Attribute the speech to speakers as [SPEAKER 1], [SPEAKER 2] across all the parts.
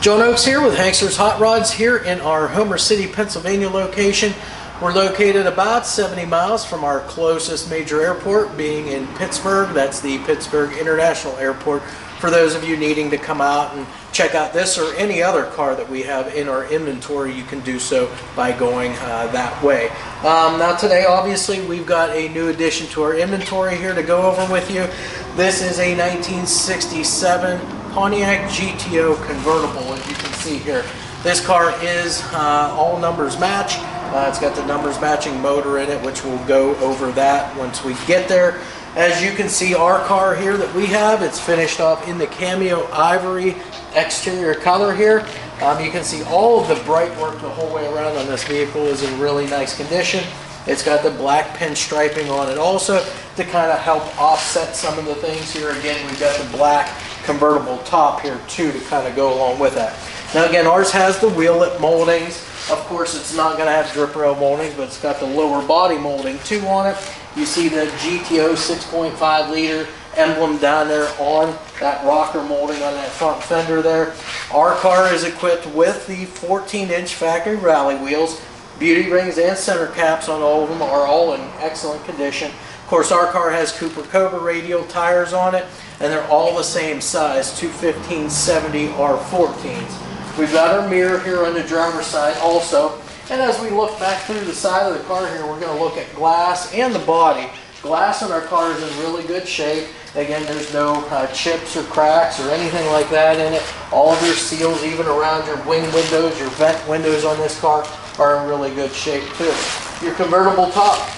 [SPEAKER 1] John Oakes here with HANKSTERS Hot Rods here in our Homer City, Pennsylvania location. We're located about 70 miles from our closest major airport, being in Pittsburgh. That's the Pittsburgh International Airport. For those of you needing to come out and check out this or any other car that we have in our inventory, you can do so by going that way. Now today, obviously, we've got a new addition to our inventory here to go over with you. This is a 1967 Pontiac Gto Convertible, as you can see here. This car is all numbers match. It's got the numbers matching motor in it, which we'll go over that once we get there. As you can see, our car here that we have, it's finished off in the Cameo Ivory exterior color here. You can see all of the bright work the whole way around on this vehicle is in really nice condition. It's got the black pinstriping on it also to kind of help offset some of the things here. Again, we've got the black convertible top here too to kind of go along with that. Now again, ours has the wheellet moldings. Of course, it's not going to have drip rail moldings, but it's got the lower body molding too on it. You see the GTO 6.5 liter emblem down there on that rocker molding on that front fender there. Our car is equipped with the 14-inch factory rally wheels. Beauty rings and center caps on all of them are all in excellent condition. Of course, our car has Cobra radial tires on it, and they're all the same size, 215/70 R14s. We've got our mirror here on the driver's side also. And as we look back through the side of the car here, we're going to look at glass and the body. Glass in our car is in really good shape. Again, there's no chips or cracks or anything like that in it. All of your seals, even around your wing windows, your vent windows on this car, are in really good shape too. Your convertible top,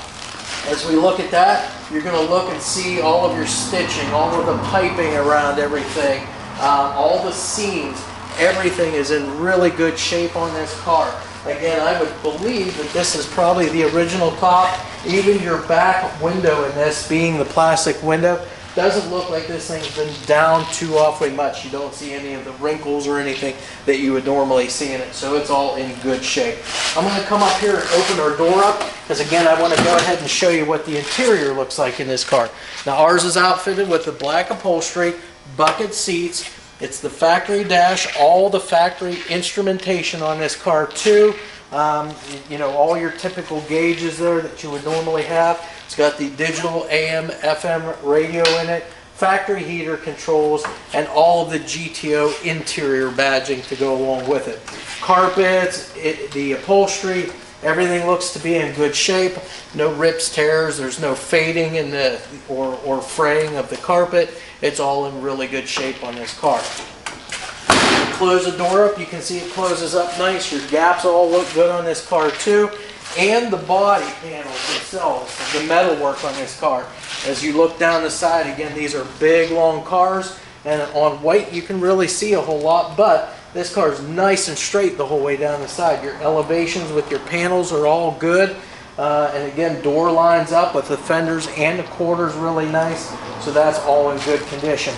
[SPEAKER 1] as we look at that, you're going to look and see all of your stitching, all of the piping around everything, all the seams. Everything is in really good shape on this car. Again, I would believe that this is probably the original top. Even your back window in this, being the plastic window, doesn't look like this thing's been down too awfully much. You don't see any of the wrinkles or anything that you would normally see in it, so it's all in good shape. I'm going to come up here and open our door up, because again, I want to go ahead and show you what the interior looks like in this car. Now, ours is outfitted with the black upholstery, bucket seats. It's the factory dash, all the factory instrumentation on this car too. You know, all your typical gauges there that you would normally have. It's got the digital AM, FM radio in it, factory heater controls, and all of the GTO interior badging to go along with it. Carpets, the upholstery, everything looks to be in good shape. No rips, tears, there's no fading in the or fraying of the carpet. It's all in really good shape on this car. Close the door up, you can see it closes up nice. Your gaps all look good on this car too. And the body panels themselves, the metal work on this car. As you look down the side, again, these are big, long cars. And on white, you can really see a whole lot, but this car is nice and straight the whole way down the side. Your elevations with your panels are all good. And again, door lines up with the fenders and the quarters really nice. So that's all in good condition.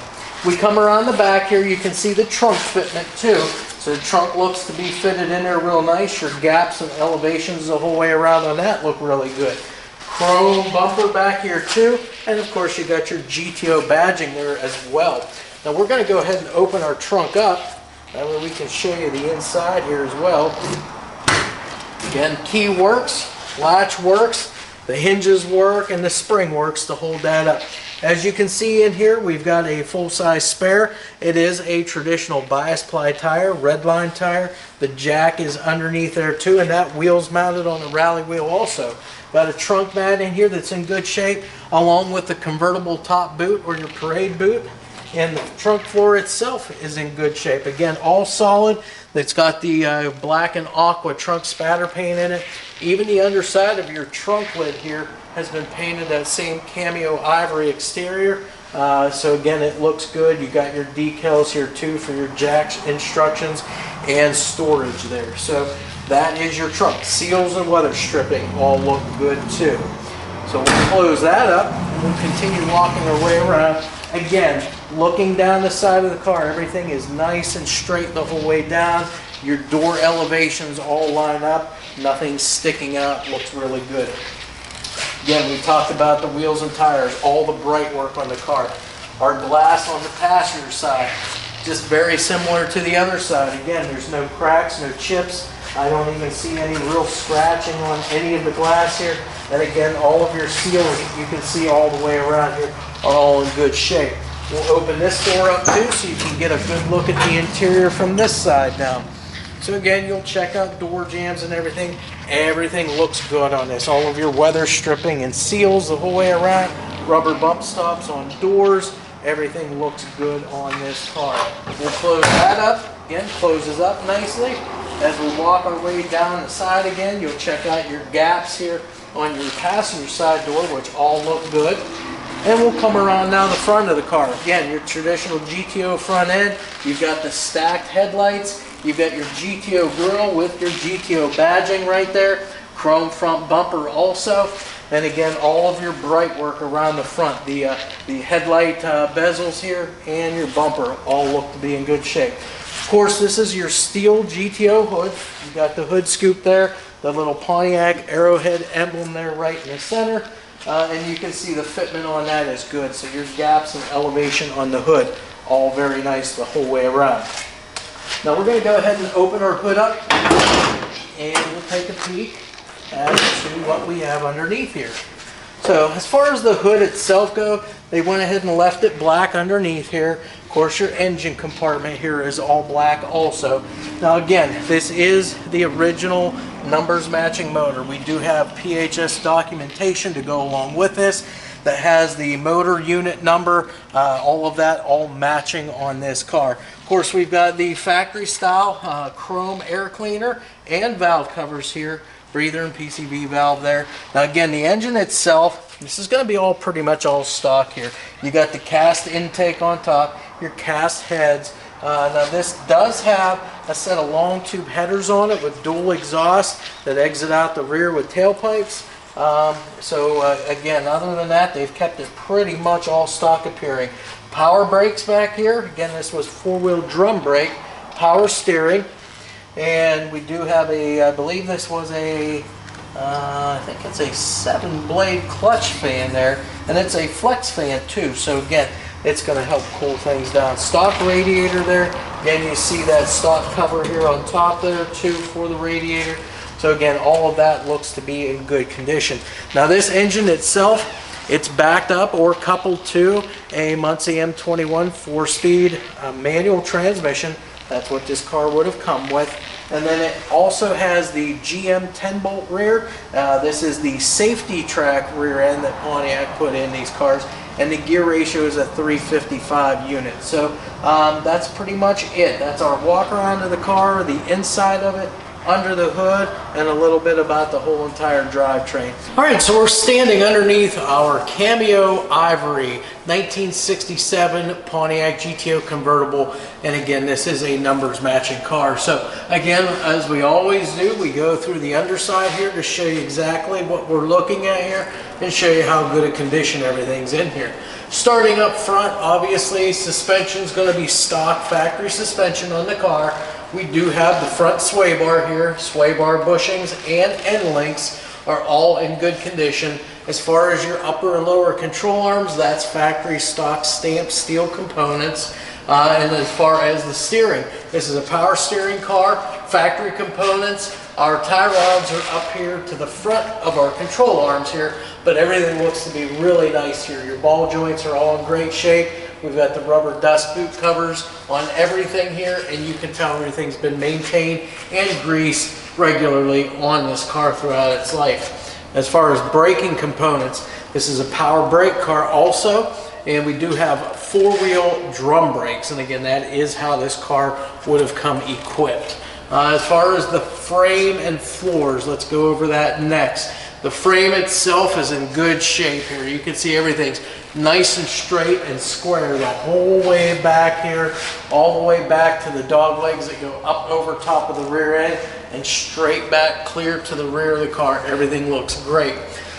[SPEAKER 1] We come around the back here, you can see the trunk fitment too. So the trunk looks to be fitted in there real nice. Your gaps and elevations the whole way around on that look really good. Chrome bumper back here too. And of course you got your GTO badging there as well. Now we're going to go ahead and open our trunk up. That way we can show you the inside here as well. Again, key works, latch works, the hinges work, and the spring works to hold that up. As you can see in here, we've got a full-size spare. It is a traditional bias ply tire, red line tire. The jack is underneath there too, and that wheel's mounted on the rally wheel also. Got a trunk mat in here that's in good shape, along with the convertible top boot or your parade boot. And the trunk floor itself is in good shape. Again, all solid. It's got the black and aqua trunk spatter paint in it. Even the underside of your trunk lid here has been painted that same Cameo Ivory exterior. So again, it looks good. You got your decals here too for your jack's instructions and storage there. So that is your trunk. Seals and weather stripping all look good too. So we'll close that up and we'll continue walking our way around. Again, looking down the side of the car, everything is nice and straight the whole way down. Your door elevations all line up. Nothing sticking out. Looks really good. Again, we talked about the wheels and tires, all the bright work on the car. Our glass on the passenger side, just very similar to the other side. Again, there's no cracks, no chips. I don't even see any real scratching on any of the glass here. And again, all of your seals, you can see all the way around here, are all in good shape. We'll open this door up too so you can get a good look at the interior from this side now. So again, you'll check out door jambs and everything. Everything looks good on this. All of your weather stripping and seals the whole way around. Rubber bump stops on doors. Everything looks good on this car. We'll close that up. Again, closes up nicely. As we walk our way down the side again, you'll check out your gaps here on your passenger side door, which all look good. And we'll come around now the front of the car. Again, your traditional GTO front end. You've got the stacked headlights. You've got your GTO grille with your GTO badging right there. Chrome front bumper also. And again, all of your bright work around the front. The headlight bezels here and your bumper all look to be in good shape. Of course, this is your steel GTO hood. You got the hood scoop there. The little Pontiac arrowhead emblem there right in the center. And you can see the fitment on that is good. So your gaps and elevation on the hood, all very nice the whole way around. Now we're going to go ahead and open our hood up and we'll take a peek as to what we have underneath here. So as far as the hood itself go, they went ahead and left it black underneath here. Of course, your engine compartment here is all black also. Now again, this is the original numbers matching motor. We do have PHS documentation to go along with this that has the motor unit number, all of that all matching on this car. Of course, we've got the factory style chrome air cleaner and valve covers here, breather and PCV valve there. Now again, the engine itself, this is going to be all pretty much all stock here. You got the cast intake on top, your cast heads. Now this does have a set of long tube headers on it with dual exhaust that exit out the rear with tailpipes. Again, other than that, they've kept it pretty much all stock appearing. Power brakes back here. Again, this was four-wheel drum brake, power steering, and we do have a, I believe this was a, I think it's a 7-blade clutch fan there, and it's a flex fan too. So again, it's going to help cool things down. Stock radiator there. Again, you see that stock cover here on top there too for the radiator. So again, all of that looks to be in good condition. Now this engine itself, it's backed up or coupled to a Muncie M21 4-speed manual transmission. That's what this car would have come with. And then it also has the GM 10-bolt rear. This is the safety track rear end that Pontiac put in these cars. And the gear ratio is a 355 unit. So that's pretty much it. That's our walk around of the car, the inside of it, under the hood, and a little bit about the whole entire drivetrain. All right, so we're standing underneath our Cameo Ivory 1967 Pontiac GTO Convertible, and again, this is a numbers matching car. So again, as we always do, we go through the underside here to show you exactly what we're looking at here and show you how good a condition everything's in here. Starting up front, obviously, suspension is going to be stock factory suspension on the car. We do have the front sway bar here. Sway bar bushings and end links are all in good condition. As far as your upper and lower control arms, that's factory stock stamped steel components. And as far as the steering, this is a power steering car, factory components. Our tie rods are up here to the front of our control arms here, but everything looks to be really nice here. Your ball joints are all in great shape. We've got the rubber dust boot covers on everything here, and you can tell everything's been maintained and greased regularly on this car throughout its life. As far as braking components, this is a power brake car also, and we do have four-wheel drum brakes, and again, that is how this car would have come equipped. As far as the frame and floors, let's go over that next. The frame itself is in good shape here. You can see everything's nice and straight and square the whole way back here, all the way back to the dog legs that go up over top of the rear end and straight back clear to the rear of the car. Everything looks great.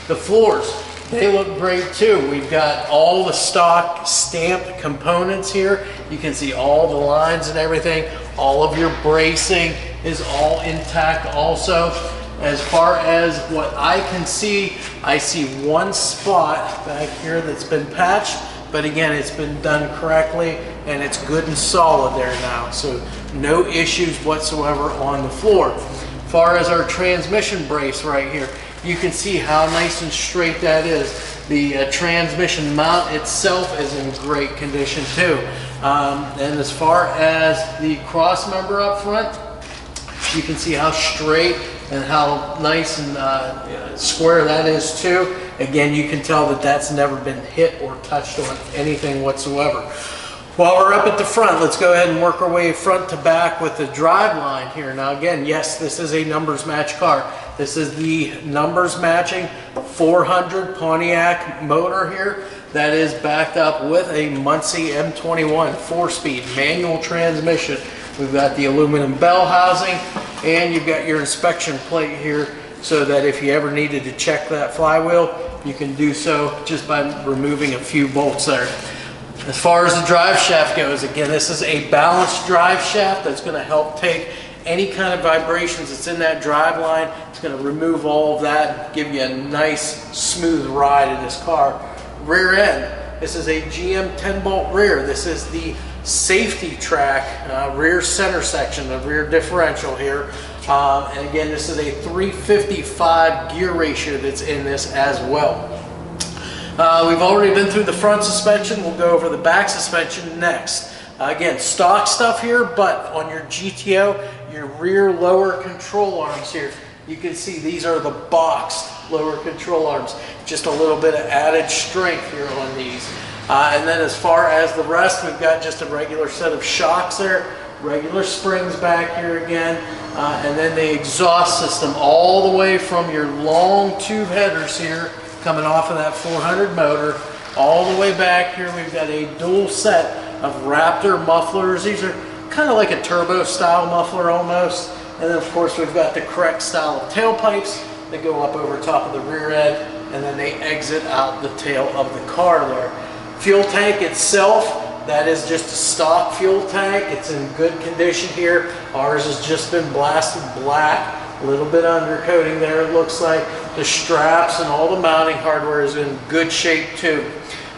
[SPEAKER 1] The floors, they look great too. We've got all the stock stamped components here. You can see all the lines and everything. All of your bracing is all intact also. As far as what I can see, I see one spot back here that's been patched, but again, it's been done correctly and it's good and solid there now. So no issues whatsoever on the floor. As far as our transmission brace right here, you can see how nice and straight that is. The transmission mount itself is in great condition too. And as far as the cross member up front, you can see how straight and how nice and square that is too. Again, you can tell that that's never been hit or touched on anything whatsoever. While we're up at the front, let's go ahead and work our way front to back with the drive line here. Now again, yes, this is a numbers match car. This is the numbers matching 400 Pontiac motor here that is backed up with a Muncie M21 4-speed manual transmission. We've got the aluminum bell housing, and you've got your inspection plate here so that if you ever needed to check that flywheel, you can do so just by removing a few bolts there. As far as the drive shaft goes, again, this is a balanced drive shaft that's going to help take any kind of vibrations that's in that drive line. It's going to remove all of that, give you a nice smooth ride in this car. Rear end, this is a GM 10-bolt rear. This is the safety track rear center section, the rear differential here. And again, this is a 355 gear ratio that's in this as well. We've already been through the front suspension. We'll go over the back suspension next. Again, stock stuff here, but on your GTO, your rear lower control arms here, you can see these are the boxed lower control arms. Just a little bit of added strength here on these. And then as far as the rest, we've got just a regular set of shocks there, regular springs back here again, and then the exhaust system all the way from your long tube headers here, coming off of that 400 motor, all the way back here. We've got a dual set of Raptor mufflers. These are kind of like a turbo style muffler almost. And then of course we've got the correct style of tailpipes that go up over top of the rear end, and then they exit out the tail of the car there. Fuel tank itself, that is just a stock fuel tank. It's in good condition here. Ours has just been blasted black. A little bit undercoating there, it looks like. The straps and all the mounting hardware is in good shape too.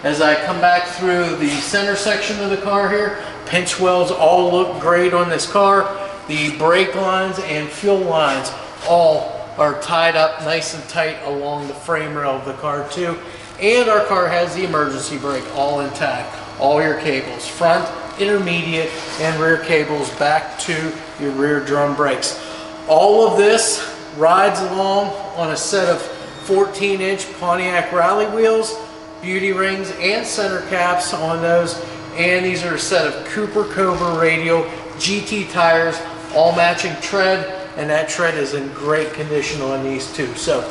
[SPEAKER 1] As I come back through the center section of the car here, pinch wells all look great on this car. The brake lines and fuel lines all are tied up nice and tight along the frame rail of the car too. And our car has the emergency brake all intact. All your cables, front, intermediate, and rear cables back to your rear drum brakes. All of this rides along on a set of 14-inch Pontiac rally wheels, beauty rings and center caps on those, and these are a set of Cobra Radial GT tires, all matching tread, and that tread is in great condition on these too. So